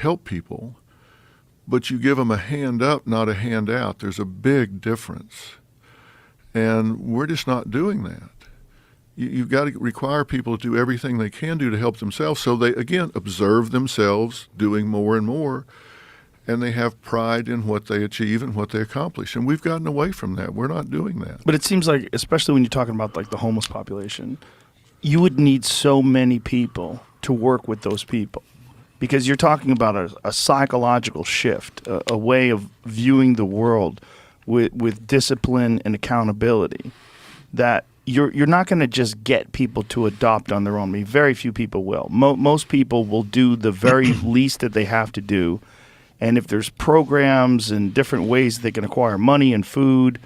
help people, but you give them a hand up, not a hand out. There's a big difference. And we're just not doing that. You've got to require people to do everything they can do to help themselves, so they, again, observe themselves doing more and more, and they have pride in what they achieve and what they accomplish. And we've gotten away from that. We're not doing that. But it seems like, especially when you're talking about like the homeless population, you would need so many people to work with those people, because you're talking about a psychological shift, a way of viewing the world with discipline and accountability that you're not going to just get people to adopt on their own. I mean, very few people will. Most people will do the very least that they have to do. And if there's programs and different ways they can acquire money and food,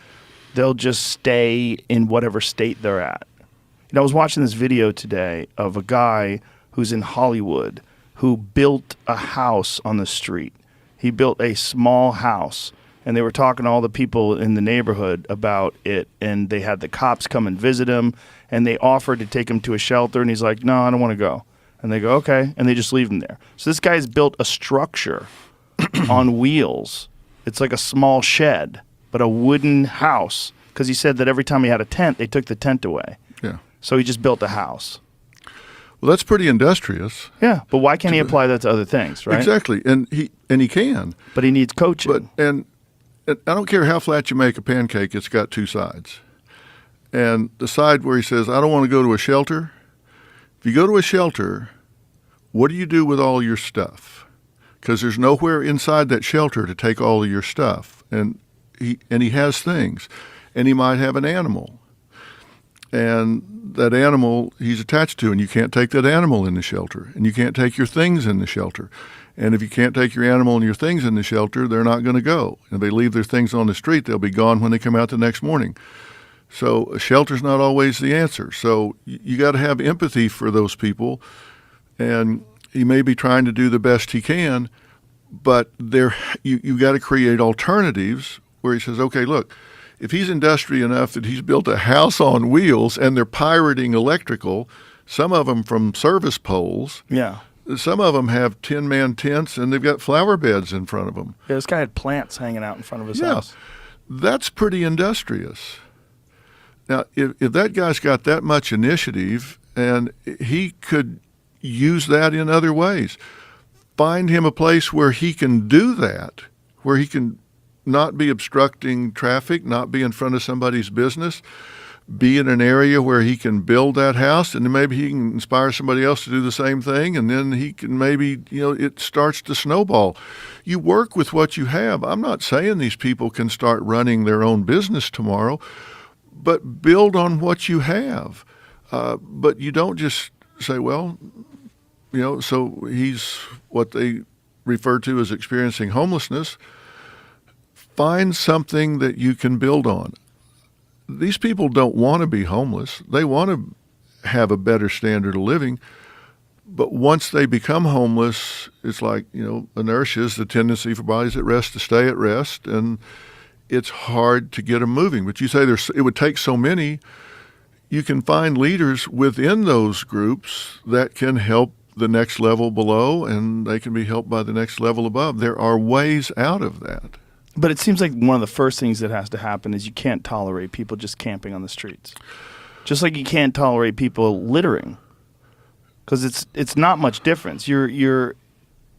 they'll just stay in whatever state they're at. You know, I was watching this video today of a guy who's in Hollywood who built a house on the street. He built a small house. And they were talking to all the people in the neighborhood about it, and they had the cops come and visit him, and they offered to take him to a shelter, and he's like, no, I don't want to go. And they go, okay, and they just leave him there. So this guy's built a structure on wheels. It's like a small shed, but a wooden house, because he said that every time he had a tent, they took the tent away. Yeah. So he just built a house. Well, that's pretty industrious. Yeah, but why can't he apply that to other things, right? Exactly, and he can. But he needs coaching. And I don't care how flat you make a pancake, it's got two sides. And the side where he says, I don't want to go to a shelter. If you go to a shelter, what do you do with all your stuff? Because there's nowhere inside that shelter to take all of your stuff. And he has things. And he might have an animal. And that animal he's attached to, and you can't take that animal in the shelter. And you can't take your things in the shelter. And if you can't take your animal and your things in the shelter, they're not going to go. And if they leave their things on the street, they'll be gone when they come out the next morning. So a shelter's not always the answer. So you got to have empathy for those people. And he may be trying to do the best he can, but you got to create alternatives where he says, okay, look, if he's industrious enough that he's built a house on wheels and they're pirating electrical, some of them from service poles. Yeah. Some of them have 10-man tents, and they've got flower beds in front of them. Yeah, this guy had plants hanging out in front of his house. That's pretty industrious. Now, if that guy's got that much initiative, and he could use that in other ways, find him a place where he can do that, where he can not be obstructing traffic, not be in front of somebody's business, be in an area where he can build that house, and then maybe he can inspire somebody else to do the same thing, and then he can maybe, it starts to snowball. You work with what you have. I'm not saying these people can start running their own business tomorrow, but build on what you have. But you don't just say, well, so he's what they refer to as experiencing homelessness. Find something that you can build on. These people don't want to be homeless. They want to have a better standard of living. But once they become homeless, it's like, inertia is the tendency for bodies at rest to stay at rest, and it's hard to get them moving. But you say it would take so many. You can find leaders within those groups that can help the next level below, and they can be helped by the next level above. There are ways out of that. But it seems like one of the first things that has to happen is you can't tolerate people just camping on the streets. Just like you can't tolerate people littering. Because it's not much difference. You're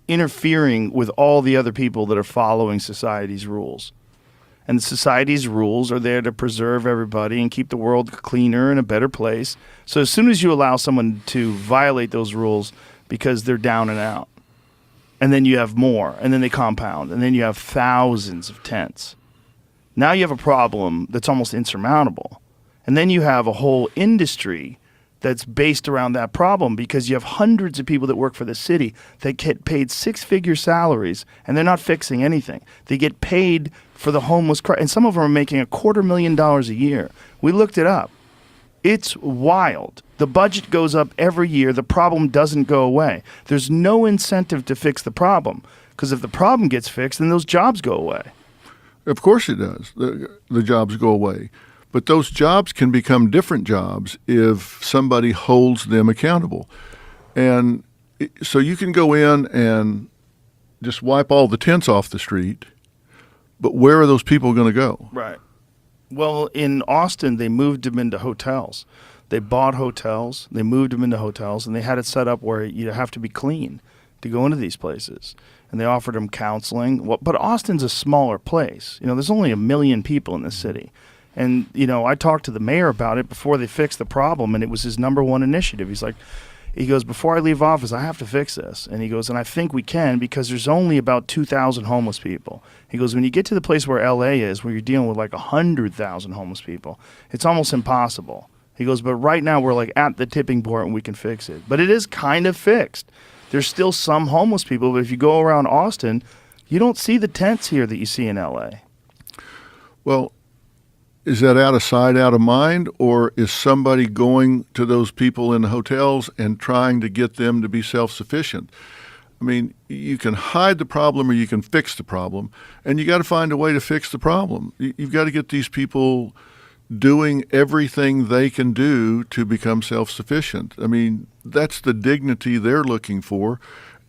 interfering with all the other people that are following society's rules. And society's rules are there to preserve everybody and keep the world cleaner and a better place. So as soon as you allow someone to violate those rules because they're down and out, and then you have more, and then they compound, and then you have thousands of tents. Now you have a problem that's almost insurmountable. And then you have a whole industry that's based around that problem, because you have hundreds of people that work for the city that get paid six-figure salaries, and they're not fixing anything. They get paid for the homeless, and some of them are making $250,000 a year. We looked it up. It's wild. The budget goes up every year. The problem doesn't go away. There's no incentive to fix the problem, because if the problem gets fixed, then those jobs go away. Of course it does. The jobs go away. But those jobs can become different jobs if somebody holds them accountable. And so you can go in and just wipe all the tents off the street, but where are those people going to go? Right. Well, in Austin, they moved them into hotels. They bought hotels, they moved them into hotels, and they had it set up where you have to be clean to go into these places. And they offered them counseling. Well, but Austin's a smaller place. There's only 1 million people in the city. And, I talked to the mayor about it before they fixed the problem, and it was his number one initiative. He goes, before I leave office, I have to fix this. And he goes, and I think we can because there's only about 2,000 homeless people. He goes, when you get to the place where L.A. is, where you're dealing with like 100,000 homeless people, it's almost impossible. He goes, but right now we're like at the tipping point and we can fix it. But it is kind of fixed. There's still some homeless people, but if you go around Austin, you don't see the tents here that you see in L.A. Well, is that out of sight, out of mind, or is somebody going to those people in the hotels and trying to get them to be self-sufficient? I mean, you can hide the problem or you can fix the problem, and you got to find a way to fix the problem. You've got to get these people doing everything they can do to become self-sufficient. I mean, that's the dignity they're looking for,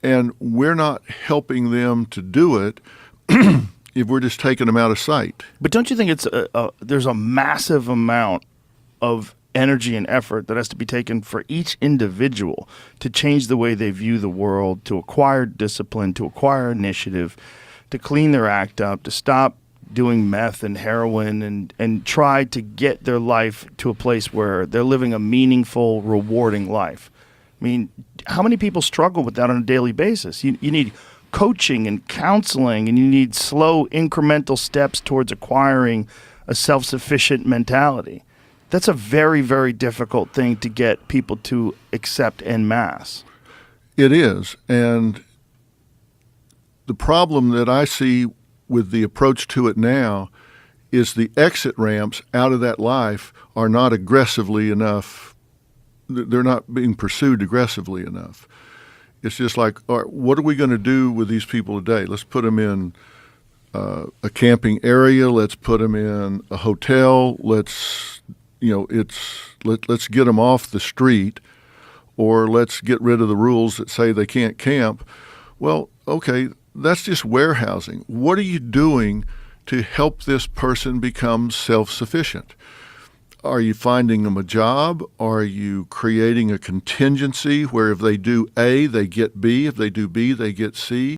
and we're not helping them to do it if we're just taking them out of sight. But don't you think it's there's a massive amount of energy and effort that has to be taken for each individual to change the way they view the world, to acquire discipline, to acquire initiative, to clean their act up, to stop doing meth and heroin and try to get their life to a place where they're living a meaningful, rewarding life. I mean, how many people struggle with that on a daily basis? You need coaching and counseling, and you need slow, incremental steps towards acquiring a self-sufficient mentality. That's a very, very difficult thing to get people to accept en masse. It is. And the problem that I see with the approach to it now is the exit ramps out of that life are not aggressively enough. They're not being pursued aggressively enough. It's just like, all right, what are we going to do with these people today? Let's put them in a camping area. Let's put them in a hotel. Let's get them off the street, or let's get rid of the rules that say they can't camp. Well, okay, that's just warehousing. What are you doing to help this person become self-sufficient? Are you finding them a job? Are you creating a contingency where if they do A, they get B, if they do B, they get C?